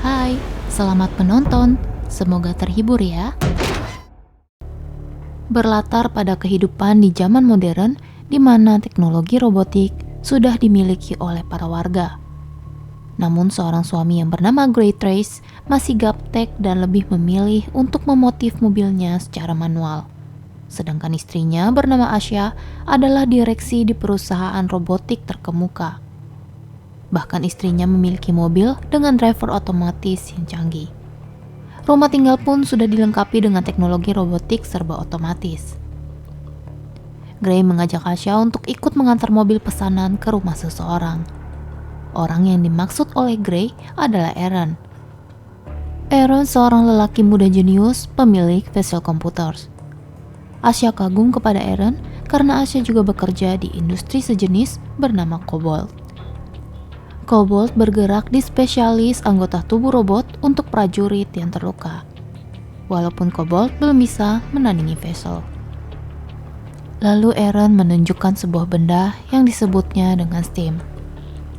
Hai, selamat menonton. Semoga terhibur ya. Berlatar pada kehidupan di zaman modern di mana teknologi robotik sudah dimiliki oleh para warga. Namun seorang suami yang bernama Gray Trace masih gaptek dan lebih memilih untuk memotif mobilnya secara manual. Sedangkan istrinya bernama Asya adalah direksi di perusahaan robotik terkemuka. Bahkan istrinya memiliki mobil dengan driver otomatis yang canggih. Rumah tinggal pun sudah dilengkapi dengan teknologi robotik serba otomatis. Gray mengajak Asya untuk ikut mengantar mobil pesanan ke rumah seseorang. Orang yang dimaksud oleh Gray adalah Aaron. Aaron seorang lelaki muda jenius pemilik Vessel Computers. Asya kagum kepada Aaron karena Asya juga bekerja di industri sejenis bernama Cobalt. Cobalt bergerak di spesialis anggota tubuh robot untuk prajurit yang terluka. Walaupun Cobalt belum bisa menandingi Vessel. Lalu Aaron menunjukkan sebuah benda yang disebutnya dengan STEAM.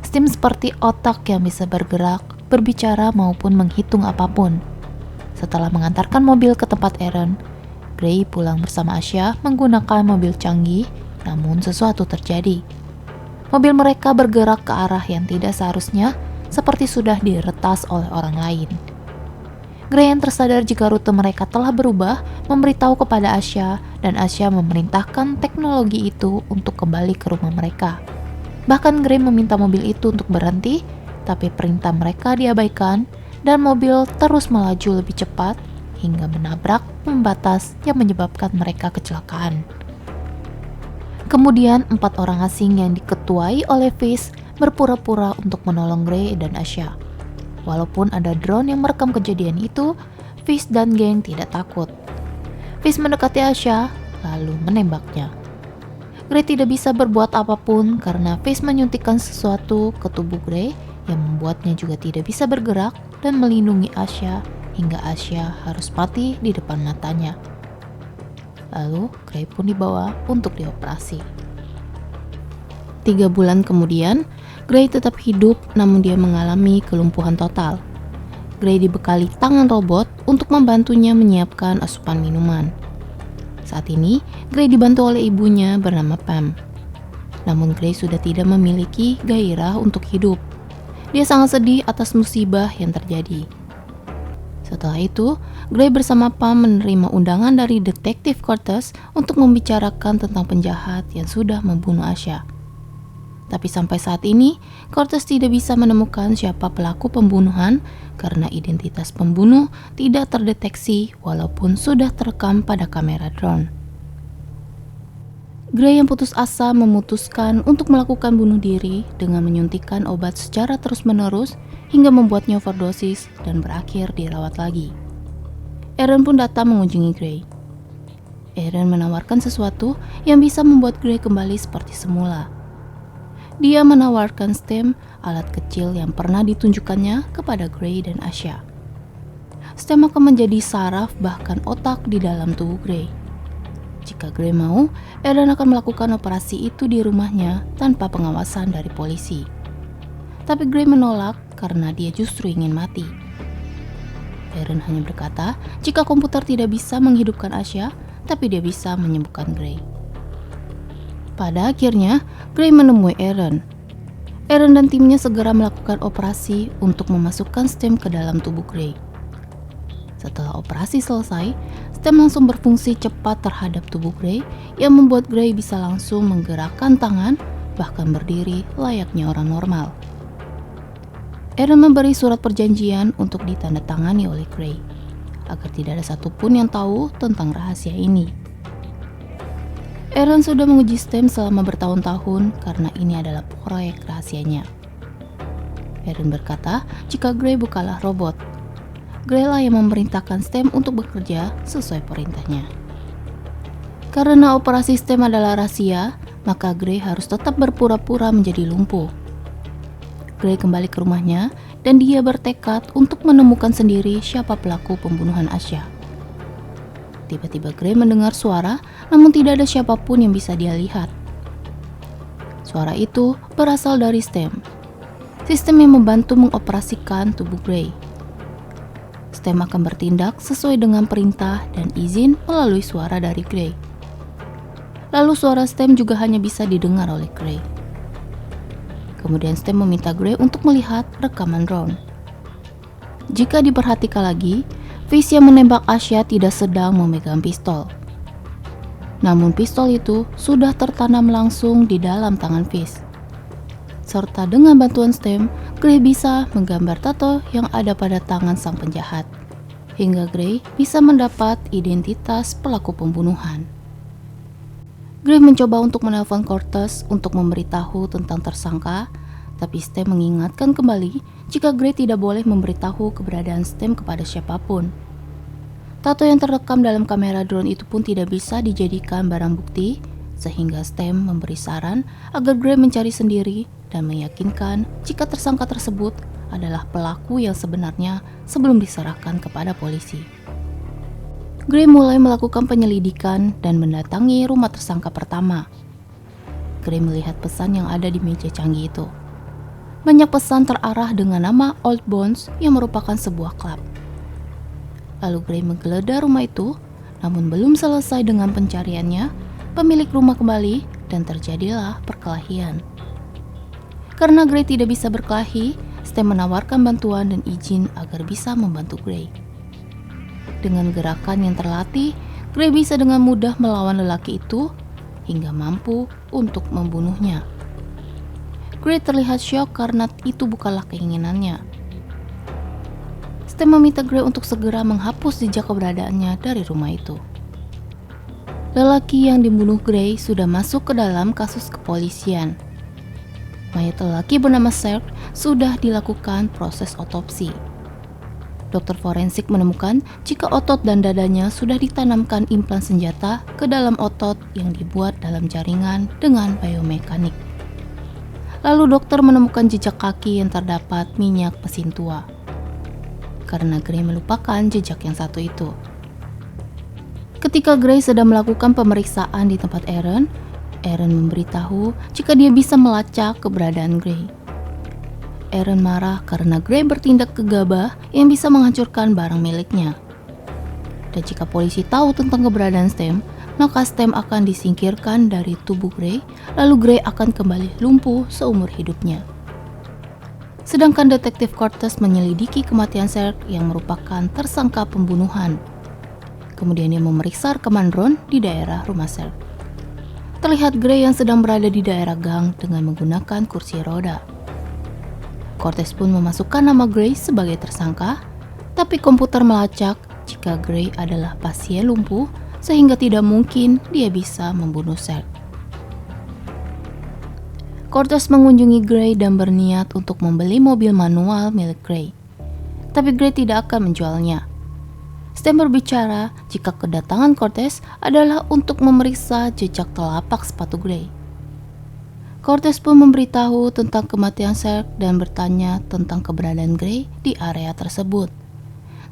STEAM seperti otak yang bisa bergerak, berbicara maupun menghitung apapun. Setelah mengantarkan mobil ke tempat Aaron, Gray pulang bersama Asya menggunakan mobil canggih, namun sesuatu terjadi. Mobil mereka bergerak ke arah yang tidak seharusnya, seperti sudah diretas oleh orang lain. Gray yang tersadar jika rute mereka telah berubah, memberitahu kepada Asya, dan Asya memerintahkan teknologi itu untuk kembali ke rumah mereka. Bahkan Gray meminta mobil itu untuk berhenti, tapi perintah mereka diabaikan, dan mobil terus melaju lebih cepat, hingga menabrak pembatas yang menyebabkan mereka kecelakaan. Kemudian 4 orang asing yang diketuai oleh Fish berpura-pura untuk menolong Gray dan Asya. Walaupun ada drone yang merekam kejadian itu, Fish dan geng tidak takut. Fish mendekati Asya, lalu menembaknya. Gray tidak bisa berbuat apapun karena Fish menyuntikkan sesuatu ke tubuh Gray yang membuatnya juga tidak bisa bergerak dan melindungi Asya hingga Asya harus mati di depan matanya. Lalu Gray pun dibawa untuk dioperasi. 3 bulan kemudian, Gray tetap hidup namun dia mengalami kelumpuhan total. Gray dibekali tangan robot untuk membantunya menyiapkan asupan minuman. Saat ini, Gray dibantu oleh ibunya bernama Pam. Namun Gray sudah tidak memiliki gairah untuk hidup. Dia sangat sedih atas musibah yang terjadi. Setelah itu, Gray bersama Pam menerima undangan dari detektif Cortez untuk membicarakan tentang penjahat yang sudah membunuh Asya. Tapi sampai saat ini, Cortez tidak bisa menemukan siapa pelaku pembunuhan karena identitas pembunuh tidak terdeteksi walaupun sudah terekam pada kamera drone. Gray yang putus asa memutuskan untuk melakukan bunuh diri dengan menyuntikkan obat secara terus-menerus hingga membuatnya overdosis dan berakhir dirawat lagi. Aaron pun datang mengunjungi Gray. Aaron menawarkan sesuatu yang bisa membuat Gray kembali seperti semula. Dia menawarkan STEM, alat kecil yang pernah ditunjukkannya kepada Gray dan Asya. STEM akan menjadi saraf bahkan otak di dalam tubuh Gray. Jika Gray mau, Aaron akan melakukan operasi itu di rumahnya tanpa pengawasan dari polisi. Tapi Gray menolak karena dia justru ingin mati. Aaron hanya berkata jika komputer tidak bisa menghidupkan Asya, tapi dia bisa menyembuhkan Gray. Pada akhirnya, Gray menemui Aaron. Aaron dan timnya segera melakukan operasi untuk memasukkan STEM ke dalam tubuh Gray. Setelah operasi selesai, STEM langsung berfungsi cepat terhadap tubuh Gray yang membuat Gray bisa langsung menggerakkan tangan, bahkan berdiri layaknya orang normal. Aaron memberi surat perjanjian untuk ditandatangani oleh Gray, agar tidak ada satupun yang tahu tentang rahasia ini. Aaron sudah menguji STEM selama bertahun-tahun karena ini adalah proyek rahasianya. Aaron berkata jika Gray bukanlah robot, Gray lah yang memerintahkan STEM untuk bekerja sesuai perintahnya. Karena operasi STEM adalah rahasia, maka Gray harus tetap berpura-pura menjadi lumpuh. Gray kembali ke rumahnya dan dia bertekad untuk menemukan sendiri siapa pelaku pembunuhan Asya. Tiba-tiba Gray mendengar suara, namun tidak ada siapapun yang bisa dia lihat. Suara itu berasal dari STEM, sistem yang membantu mengoperasikan tubuh Gray. Stem akan bertindak sesuai dengan perintah dan izin melalui suara dari Gray. Lalu suara Stem juga hanya bisa didengar oleh Gray. Kemudian Stem meminta Gray untuk melihat rekaman drone. Jika diperhatikan lagi, Fish yang menembak Asya tidak sedang memegang pistol. Namun pistol itu sudah tertanam langsung di dalam tangan Fish. Serta dengan bantuan Stem, Gray bisa menggambar tato yang ada pada tangan sang penjahat, hingga Gray bisa mendapat identitas pelaku pembunuhan. Gray mencoba untuk menelpon Cortez untuk memberitahu tentang tersangka, tapi Stem mengingatkan kembali jika Gray tidak boleh memberitahu keberadaan Stem kepada siapapun. Tato yang terekam dalam kamera drone itu pun tidak bisa dijadikan barang bukti, sehingga Stem memberi saran agar Gray mencari sendiri dan meyakinkan jika tersangka tersebut adalah pelaku yang sebenarnya sebelum diserahkan kepada polisi. Gray mulai melakukan penyelidikan dan mendatangi rumah tersangka pertama. Gray melihat pesan yang ada di meja canggih itu. Banyak pesan terarah dengan nama Old Bones yang merupakan sebuah klub. Lalu Gray menggeledah rumah itu, namun belum selesai dengan pencariannya, pemilik rumah kembali dan terjadilah perkelahian. Karena Gray tidak bisa berkelahi, Stem menawarkan bantuan dan izin agar bisa membantu Gray. Dengan gerakan yang terlatih, Gray bisa dengan mudah melawan lelaki itu hingga mampu untuk membunuhnya. Gray terlihat syok karena itu bukanlah keinginannya. Stem meminta Gray untuk segera menghapus jejak keberadaannya dari rumah itu. Lelaki yang dibunuh Gray sudah masuk ke dalam kasus kepolisian. Mayat lelaki bernama Serge sudah dilakukan proses otopsi. Dokter forensik menemukan jika otot dan dadanya sudah ditanamkan implan senjata ke dalam otot yang dibuat dalam jaringan dengan biomekanik. Lalu dokter menemukan jejak kaki yang terdapat minyak mesin tua. Karena Gray melupakan jejak yang satu itu. Ketika Gray sedang melakukan pemeriksaan di tempat Aaron memberitahu jika dia bisa melacak keberadaan Gray. Aaron marah karena Gray bertindak gegabah yang bisa menghancurkan barang miliknya. Dan jika polisi tahu tentang keberadaan Stem, maka Stem akan disingkirkan dari tubuh Gray, lalu Gray akan kembali lumpuh seumur hidupnya. Sedangkan detektif Cortez menyelidiki kematian Serge yang merupakan tersangka pembunuhan. Kemudian dia memeriksa rekaman drone di daerah rumah Serge. Terlihat Gray yang sedang berada di daerah gang dengan menggunakan kursi roda. Cortez pun memasukkan nama Gray sebagai tersangka, tapi komputer melacak jika Gray adalah pasien lumpuh sehingga tidak mungkin dia bisa membunuh Serge. Cortez mengunjungi Gray dan berniat untuk membeli mobil manual milik Gray, tapi Gray tidak akan menjualnya. Stem berbicara jika kedatangan Cortez adalah untuk memeriksa jejak telapak sepatu Gray. Cortez pun memberitahu tentang kematian Serge dan bertanya tentang keberadaan Gray di area tersebut.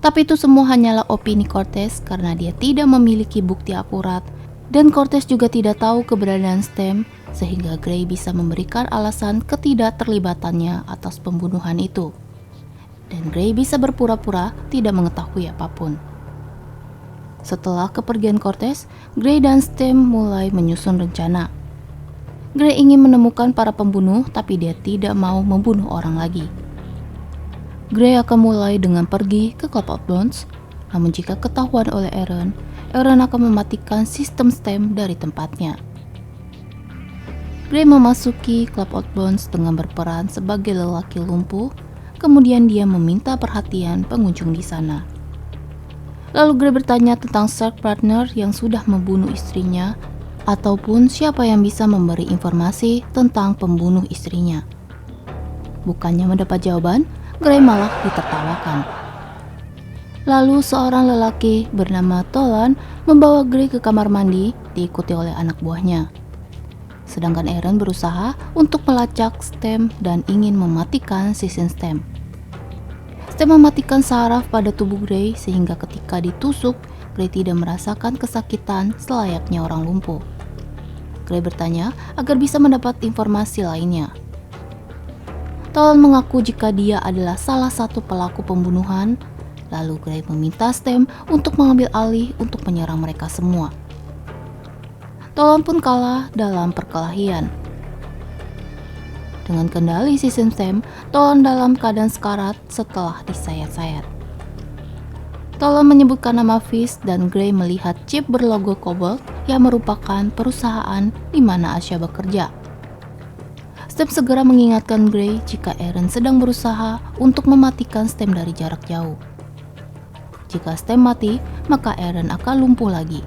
Tapi itu semua hanyalah opini Cortez karena dia tidak memiliki bukti akurat dan Cortez juga tidak tahu keberadaan Stem sehingga Gray bisa memberikan alasan ketidakterlibatannya atas pembunuhan itu. Dan Gray bisa berpura-pura tidak mengetahui apapun. Setelah kepergian Cortez, Gray dan Stem mulai menyusun rencana. Gray ingin menemukan para pembunuh, tapi dia tidak mau membunuh orang lagi. Gray akan mulai dengan pergi ke Club of Bones, namun jika ketahuan oleh Aaron akan mematikan sistem Stem dari tempatnya. Gray memasuki Club of Bones dengan berperan sebagai lelaki lumpuh, kemudian dia meminta perhatian pengunjung di sana. Lalu Gray bertanya tentang Serge partner yang sudah membunuh istrinya, ataupun siapa yang bisa memberi informasi tentang pembunuh istrinya. Bukannya mendapat jawaban, Gray malah ditertawakan. Lalu seorang lelaki bernama Tolan membawa Gray ke kamar mandi diikuti oleh anak buahnya. Sedangkan Aaron berusaha untuk melacak Stem dan ingin mematikan sistem Stem. Stem mematikan saraf pada tubuh Gray sehingga ketika ditusuk, Gray tidak merasakan kesakitan selayaknya orang lumpuh. Gray bertanya agar bisa mendapat informasi lainnya. Tolan mengaku jika dia adalah salah satu pelaku pembunuhan Lalu Gray meminta Stem untuk mengambil alih untuk menyerang mereka semua. Tolan pun kalah dalam perkelahian. Dengan kendali sistem Stem, Tolan dalam keadaan sekarat setelah disayat-sayat. Tolan menyebutkan nama Fish dan Gray melihat chip berlogo Cobalt yang merupakan perusahaan di mana Asha bekerja. Stem segera mengingatkan Gray jika Eren sedang berusaha untuk mematikan Stem dari jarak jauh. Jika Stem mati, maka Eren akan lumpuh lagi.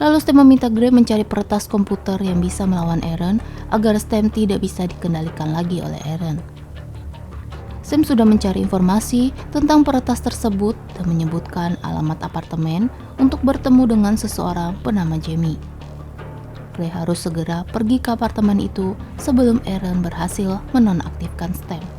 Lalu Stem meminta Gray mencari peretas komputer yang bisa melawan Eren agar Stem tidak bisa dikendalikan lagi oleh Eren. Stem sudah mencari informasi tentang peretas tersebut dan menyebutkan alamat apartemen untuk bertemu dengan seseorang bernama Jamie. Gray harus segera pergi ke apartemen itu sebelum Eren berhasil menonaktifkan Stem.